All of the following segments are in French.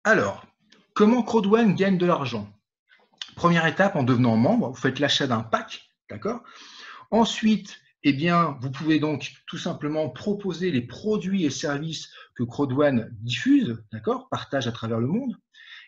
Alors, comment Crowdone gagne de l'argent? Première étape, en devenant membre, vous faites l'achat d'un pack, d'accord? Ensuite, eh bien, vous pouvez donc tout simplement proposer les produits et services que Crowdone diffuse, d'accord? Partage à travers le monde.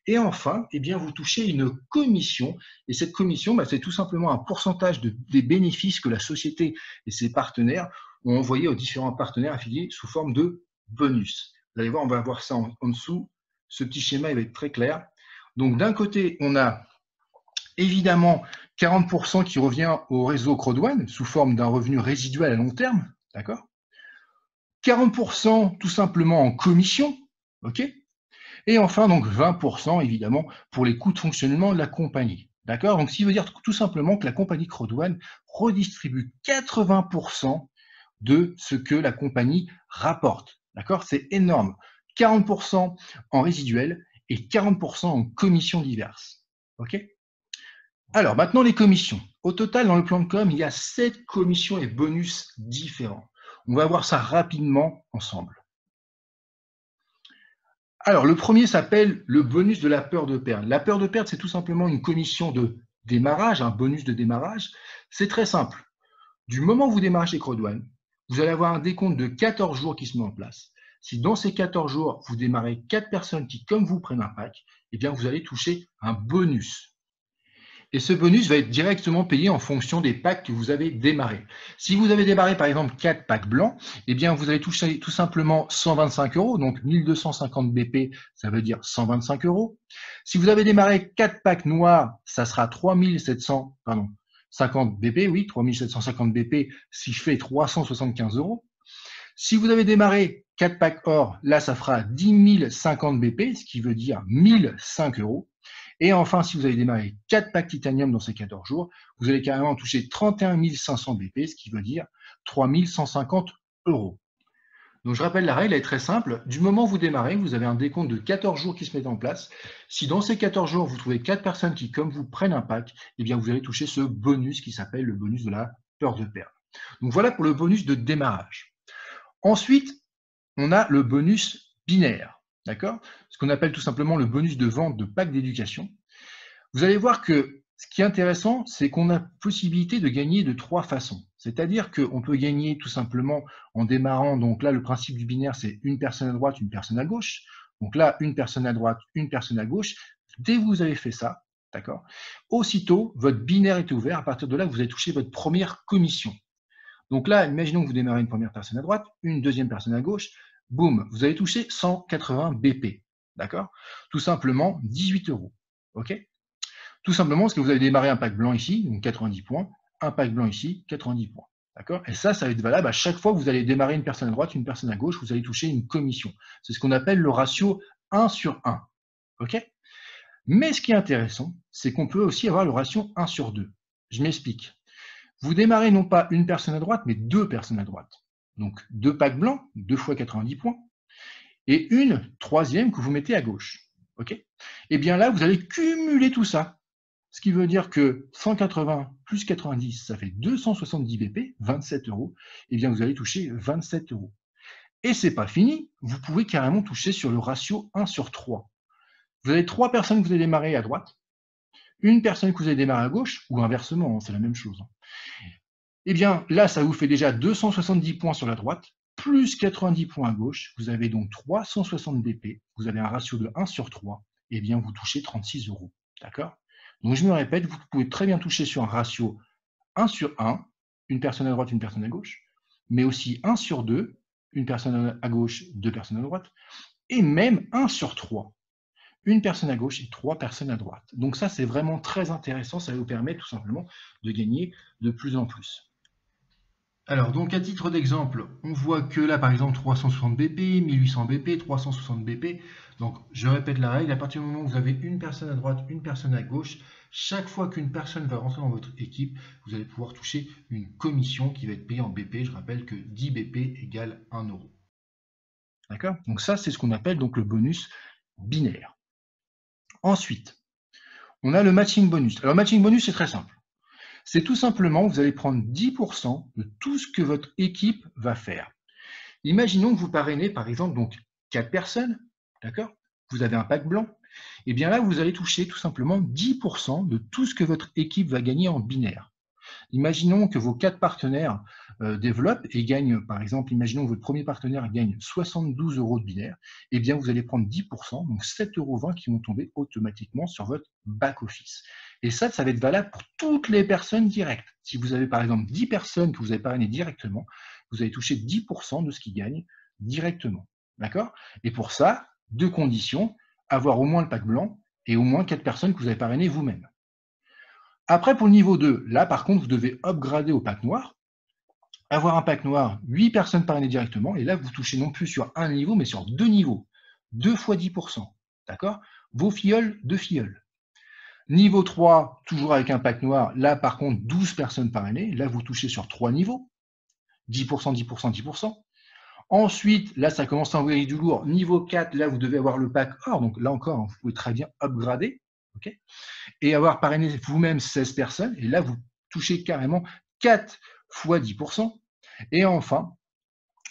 Et enfin, eh bien, vous touchez une commission. Et cette commission, c'est tout simplement un pourcentage des bénéfices que la société et ses partenaires ont envoyés aux différents partenaires affiliés sous forme de bonus. Vous allez voir, on va voir ça en dessous. Ce petit schéma, il va être très clair. Donc, d'un côté, on a évidemment 40% qui revient au réseau Crowdone sous forme d'un revenu résiduel à long terme, d'accord? 40% tout simplement en commission, ok? Et enfin, donc 20% évidemment pour les coûts de fonctionnement de la compagnie. D'accord? Donc, ce qui veut dire tout simplement que la compagnie Crowdone redistribue 80% de ce que la compagnie rapporte. D'accord? C'est énorme. 40% en résiduel et 40% en commissions diverses. OK? Alors, maintenant, les commissions. Au total, dans le plan de com, il y a 7 commissions et bonus différents. On va voir ça rapidement ensemble. Alors, le premier s'appelle le bonus de la peur de perdre. La peur de perdre, c'est tout simplement une commission de démarrage, un bonus de démarrage. C'est très simple. Du moment où vous démarrez chez Crowdone, vous allez avoir un décompte de 14 jours qui se met en place. Si dans ces 14 jours, vous démarrez 4 personnes qui, comme vous, prennent un pack, eh bien, vous allez toucher un bonus. Et ce bonus va être directement payé en fonction des packs que vous avez démarrés. Si vous avez démarré par exemple 4 packs blancs, eh bien vous allez toucher tout simplement 125 euros, donc 1250 BP, ça veut dire 125 euros. Si vous avez démarré 4 packs noirs, ça sera 50 BP, oui, 3750 BP, ce qui fait 375 euros. Si vous avez démarré 4 packs or, là ça fera 10 050 BP, ce qui veut dire 1005 euros. Et enfin, si vous avez démarré 4 packs titanium dans ces 14 jours, vous allez carrément toucher 31 500 BP, ce qui veut dire 3 150 euros. Donc je rappelle la règle, elle est très simple. Du moment où vous démarrez, vous avez un décompte de 14 jours qui se met en place. Si dans ces 14 jours, vous trouvez 4 personnes qui, comme vous, prennent un pack, eh bien vous allez toucher ce bonus qui s'appelle le bonus de la peur de perdre. Donc voilà pour le bonus de démarrage. Ensuite, on a le bonus binaire, d'accord? Ce qu'on appelle tout simplement le bonus de vente de packs d'éducation. Vous allez voir que ce qui est intéressant, c'est qu'on a possibilité de gagner de 3 façons. C'est-à-dire qu'on peut gagner tout simplement en démarrant, donc là, le principe du binaire, c'est une personne à droite, une personne à gauche. Donc là, une personne à droite, une personne à gauche. Dès que vous avez fait ça, d'accord, aussitôt, votre binaire est ouvert. À partir de là, vous allez toucher votre première commission. Donc là, imaginons que vous démarrez une première personne à droite, une deuxième personne à gauche, boum, vous allez toucher 180 BP. D'accord? Tout simplement 18 euros. OK? Tout simplement parce que vous avez démarré un pack blanc ici, donc 90 points, un pack blanc ici, 90 points. D'accord? Et ça va être valable à chaque fois que vous allez démarrer une personne à droite, une personne à gauche, vous allez toucher une commission. C'est ce qu'on appelle le ratio 1 sur 1. OK? Mais ce qui est intéressant, c'est qu'on peut aussi avoir le ratio 1 sur 2. Je m'explique. Vous démarrez non pas une personne à droite, mais 2 personnes à droite. Donc 2 packs blancs, 2 fois 90 points, et une troisième que vous mettez à gauche. OK? Et bien là, vous allez cumuler tout ça. Ce qui veut dire que 180 plus 90, ça fait 270 BP, 27 euros. Et bien vous allez toucher 27 euros. Et c'est pas fini, vous pouvez carrément toucher sur le ratio 1 sur 3. Vous avez 3 personnes que vous allez démarrer à droite, une personne que vous allez démarrer à gauche, ou inversement, c'est la même chose. Eh bien, là, ça vous fait déjà 270 points sur la droite, plus 90 points à gauche. Vous avez donc 360 BP. Vous avez un ratio de 1 sur 3. Eh bien, vous touchez 36 euros. D'accord? Donc, je me répète, vous pouvez très bien toucher sur un ratio 1 sur 1, une personne à droite, une personne à gauche, mais aussi 1 sur 2, une personne à gauche, deux personnes à droite, et même 1 sur 3, une personne à gauche et 3 personnes à droite. Donc ça, c'est vraiment très intéressant. Ça vous permet tout simplement de gagner de plus en plus. Alors, donc à titre d'exemple, on voit que là, par exemple, 360 BP, 1800 BP, 360 BP. Donc, je répète la règle, à partir du moment où vous avez une personne à droite, une personne à gauche, chaque fois qu'une personne va rentrer dans votre équipe, vous allez pouvoir toucher une commission qui va être payée en BP. Je rappelle que 10 BP égale 1 euro. D'accord? Donc ça, c'est ce qu'on appelle donc le bonus binaire. Ensuite, on a le matching bonus. Alors, matching bonus, c'est très simple. C'est tout simplement, vous allez prendre 10% de tout ce que votre équipe va faire. Imaginons que vous parrainez, par exemple, donc 4 personnes, d'accord? vous avez un pack blanc, et bien là, vous allez toucher tout simplement 10% de tout ce que votre équipe va gagner en binaire. Imaginons que vos 4 partenaires développent et gagnent, par exemple, imaginons que votre premier partenaire gagne 72 euros de binaire, et bien vous allez prendre 10%, donc 7,20 euros qui vont tomber automatiquement sur votre back-office. Et ça va être valable pour toutes les personnes directes. Si vous avez par exemple 10 personnes que vous avez parrainées directement, vous allez toucher 10% de ce qu'ils gagnent directement. D'accord? Et pour ça, 2 conditions, avoir au moins le pack blanc et au moins 4 personnes que vous avez parrainées vous-même. Après, pour le niveau 2, là, par contre, vous devez upgrader au pack noir, avoir un pack noir, 8 personnes parrainées directement, et là, vous touchez non plus sur un niveau, mais sur 2 niveaux. 2 fois 10%. D'accord? Vos filleuls, 2 filleuls. Niveau 3, toujours avec un pack noir, là, par contre, 12 personnes parrainées. Là, vous touchez sur 3 niveaux. 10%, 10%, 10%. Ensuite, là, ça commence à envoyer du lourd. Niveau 4, là, vous devez avoir le pack or. Donc là encore, vous pouvez très bien upgrader. Okay, et avoir parrainé vous-même 16 personnes. Et là, vous touchez carrément 4 fois 10%. Et enfin,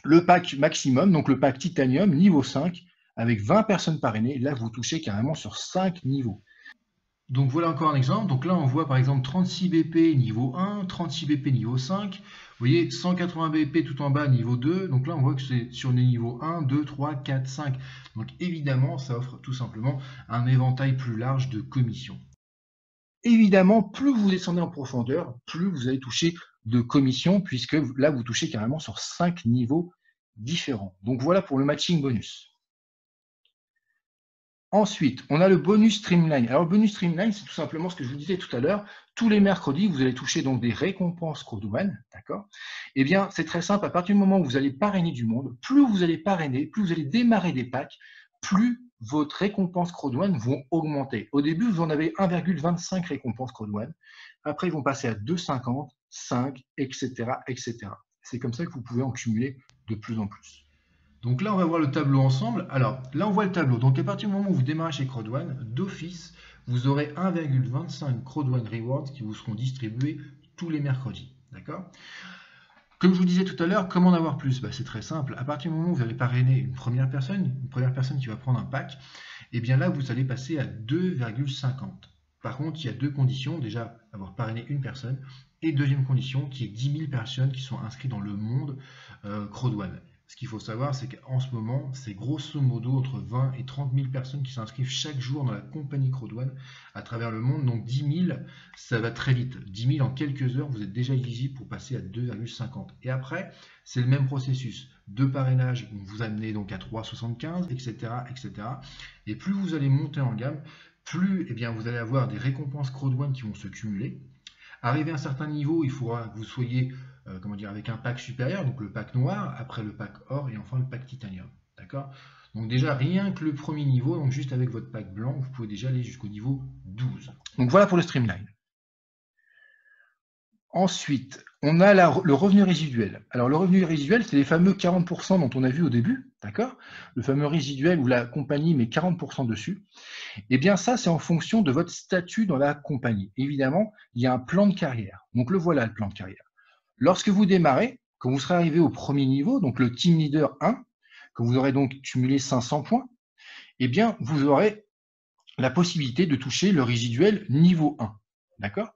le pack maximum, donc le pack titanium, niveau 5, avec 20 personnes parrainées. Là, vous touchez carrément sur 5 niveaux. Donc voilà encore un exemple. Donc là, on voit par exemple 36 BP niveau 1, 36 BP niveau 5. Vous voyez, 180 BP tout en bas niveau 2. Donc là, on voit que c'est sur les niveaux 1, 2, 3, 4, 5. Donc évidemment, ça offre tout simplement un éventail plus large de commissions. Évidemment, plus vous descendez en profondeur, plus vous allez toucher de commissions, puisque là, vous touchez carrément sur 5 niveaux différents. Donc voilà pour le matching bonus. Ensuite, on a le bonus Streamline. Alors, le bonus Streamline, c'est tout simplement ce que je vous disais tout à l'heure. Tous les mercredis, vous allez toucher donc des récompenses Crowd1, d'accord? Eh bien, c'est très simple. À partir du moment où vous allez parrainer du monde, plus vous allez parrainer, plus vous allez démarrer des packs, plus votre récompense Crowd1 vont augmenter. Au début, vous en avez 1,25 récompenses Crowd1. Après, ils vont passer à 2,50, 5, etc., etc. C'est comme ça que vous pouvez en cumuler de plus en plus. Donc là, on va voir le tableau ensemble. Alors, là, on voit le tableau. Donc, à partir du moment où vous démarrez chez Crowd1, d'office, vous aurez 1,25 Crowd1 Rewards qui vous seront distribués tous les mercredis. D'accord? Comme je vous disais tout à l'heure, comment en avoir plus? C'est très simple. À partir du moment où vous allez parrainer une première personne qui va prendre un pack, et bien là, vous allez passer à 2,50. Par contre, il y a 2 conditions. Déjà, avoir parrainé une personne. Et deuxième condition, qui est 10 000 personnes qui sont inscrites dans le monde Crowd1. Ce qu'il faut savoir, c'est qu'en ce moment, c'est grosso modo entre 20 et 30 000 personnes qui s'inscrivent chaque jour dans la compagnie Crowd1 à travers le monde. Donc 10 000, ça va très vite. 10 000 en quelques heures, vous êtes déjà éligible pour passer à 2,50. Et après, c'est le même processus. De parrainage, vous amenez donc à 3,75, etc., etc. Et plus vous allez monter en gamme, plus vous allez avoir des récompenses Crowd1 qui vont se cumuler. Arrivé à un certain niveau, il faudra que vous soyez avec un pack supérieur, donc le pack noir, après le pack or et enfin le pack titanium. D'accord? Donc déjà, rien que le premier niveau, donc juste avec votre pack blanc, vous pouvez déjà aller jusqu'au niveau 12. Donc voilà pour le streamline. Ensuite, on a le revenu résiduel. Alors le revenu résiduel, c'est les fameux 40% dont on a vu au début, d'accord? Le fameux résiduel où la compagnie met 40% dessus. Eh bien ça, c'est en fonction de votre statut dans la compagnie. Évidemment, il y a un plan de carrière. Donc le voilà, le plan de carrière. Lorsque vous démarrez, quand vous serez arrivé au premier niveau, donc le Team Leader 1, quand vous aurez donc cumulé 500 points, eh bien, vous aurez la possibilité de toucher le résiduel niveau 1. D'accord?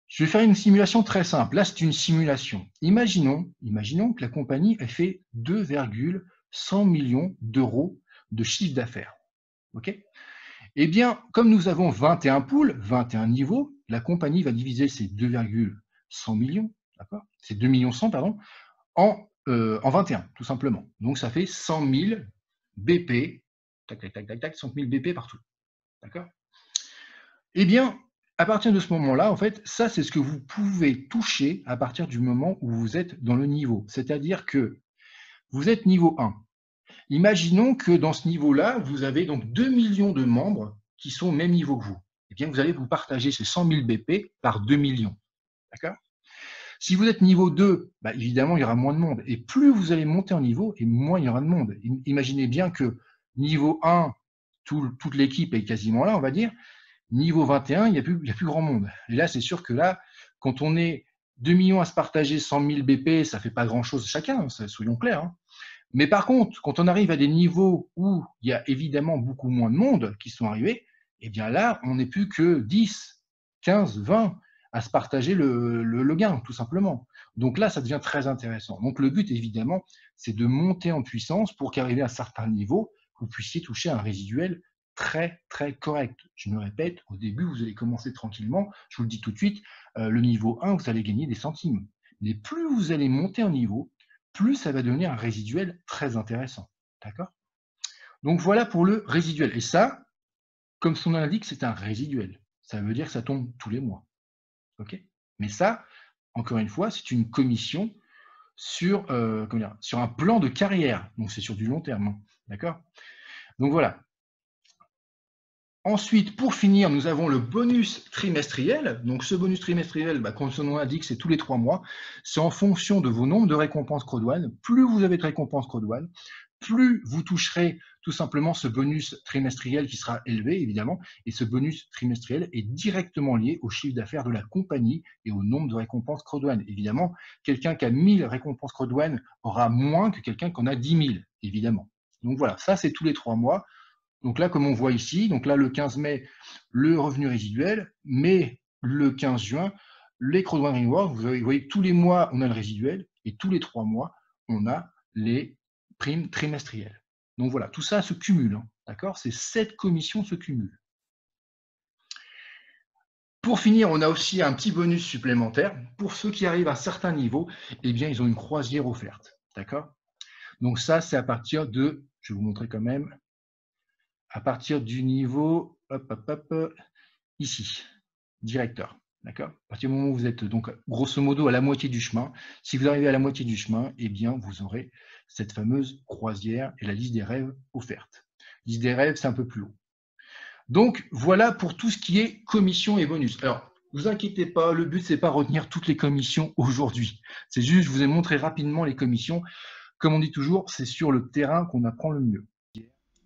Je vais faire une simulation très simple. Là, c'est une simulation. Imaginons que la compagnie ait fait 2,100 millions d'euros de chiffre d'affaires. OK? Eh bien, comme nous avons 21 poules, 21 niveaux, la compagnie va diviser ces 2,100 millions, d'accord? Ces 2 millions 100, pardon, en 21, tout simplement. Donc, ça fait 100 000 BP, tac, tac, tac, tac, tac, 100 000 BP partout, d'accord? Eh bien, à partir de ce moment-là, en fait, ça, c'est ce que vous pouvez toucher à partir du moment où vous êtes dans le niveau. C'est-à-dire que vous êtes niveau 1. Imaginons que dans ce niveau-là, vous avez donc 2 millions de membres qui sont au même niveau que vous. Eh bien, vous allez vous partager ces 100 000 BP par 2 millions. D'accord? Si vous êtes niveau 2, évidemment, il y aura moins de monde. Et plus vous allez monter en niveau, et moins il y aura de monde. Imaginez bien que niveau 1, toute l'équipe est quasiment là, on va dire. Niveau 21, il n'y a plus grand monde. Et là, c'est sûr que là, quand on est 2 millions à se partager 100 000 BP, ça ne fait pas grand-chose chacun, soyons clairs. Hein. Mais par contre, quand on arrive à des niveaux où il y a évidemment beaucoup moins de monde qui sont arrivés, eh bien là, on n'est plus que 10, 15, 20 à se partager le gain, tout simplement. Donc là, ça devient très intéressant. Donc le but, évidemment, c'est de monter en puissance pour qu'arriver à un certain niveau, vous puissiez toucher un résiduel très, très correct. Je me répète, au début, vous allez commencer tranquillement. Je vous le dis tout de suite, le niveau 1, vous allez gagner des centimes. Mais plus vous allez monter en niveau, plus ça va devenir un résiduel très intéressant. D'accord? Donc voilà pour le résiduel. Et ça, comme son nom l'indique, c'est un résiduel. Ça veut dire que ça tombe tous les mois. OK? Mais ça, encore une fois, c'est une commission sur, sur un plan de carrière. Donc c'est sur du long terme. Hein. D'accord? Donc voilà. Ensuite, pour finir, nous avons le bonus trimestriel. Donc, ce bonus trimestriel, comme son nom l'indique, c'est tous les 3 mois. C'est en fonction de vos nombres de récompenses CrowdOne. Plus vous avez de récompenses CrowdOne, plus vous toucherez tout simplement ce bonus trimestriel qui sera élevé, évidemment. Et ce bonus trimestriel est directement lié au chiffre d'affaires de la compagnie et au nombre de récompenses CrowdOne. Évidemment, quelqu'un qui a 1000 récompenses CrowdOne aura moins que quelqu'un qui en a 10 000, évidemment. Donc voilà, ça c'est tous les 3 mois. Donc là, comme on voit ici, donc là, le 15 mai, le revenu résiduel, mais le 15 juin, les CrowdOne Rewards, vous voyez que tous les mois, on a le résiduel, et tous les 3 mois, on a les primes trimestrielles. Donc voilà, tout ça se cumule, hein, d'accord? Ces 7 commissions se cumulent. Pour finir, on a aussi un petit bonus supplémentaire. Pour ceux qui arrivent à un certain niveau, eh bien, ils ont une croisière offerte, d'accord? Donc ça, c'est à partir de, je vais vous montrer quand même, à partir du niveau, ici, directeur. D'accord? À partir du moment où vous êtes donc grosso modo à la moitié du chemin, si vous arrivez à la moitié du chemin, eh bien vous aurez cette fameuse croisière et la liste des rêves offerte. Liste des rêves, c'est un peu plus haut. Donc voilà pour tout ce qui est commission et bonus. Alors, ne vous inquiétez pas, le but c'est pas retenir toutes les commissions aujourd'hui. C'est juste, je vous ai montré rapidement les commissions. Comme on dit toujours, c'est sur le terrain qu'on apprend le mieux.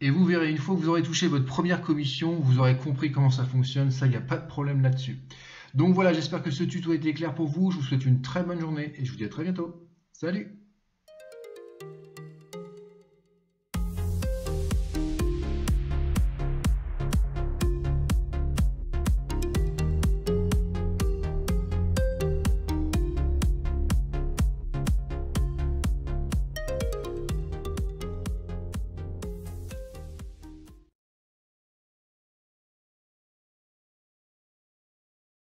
Et vous verrez, une fois que vous aurez touché votre première commission, vous aurez compris comment ça fonctionne, ça, il n'y a pas de problème là-dessus. Donc voilà, j'espère que ce tuto a été clair pour vous, je vous souhaite une très bonne journée et je vous dis à très bientôt. Salut!